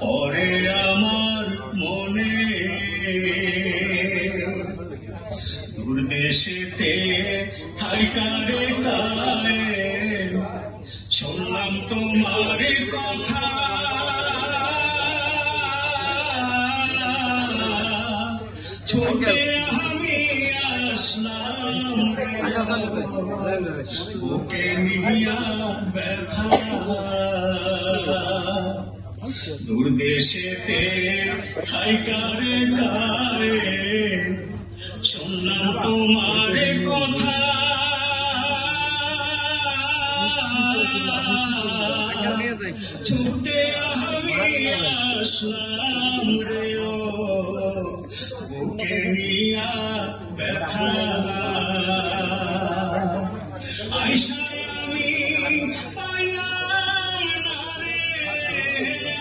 পরে আমার মনে দূর দেশেতে থাইকারে কায়ে শুনলাম তোমার কথা ছোটে আমি আসলাম বুকে নিয়া ব্যথা দূর দেশেতে থাইকারে কায়ে শুনলাম তোমার কথা ছুটে আমি আসলাম রে ও বুকে নিয়া ব্যথা আইসায় আমি পাইলাম না রে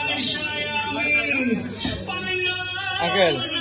আইসায় আমি পাইলাম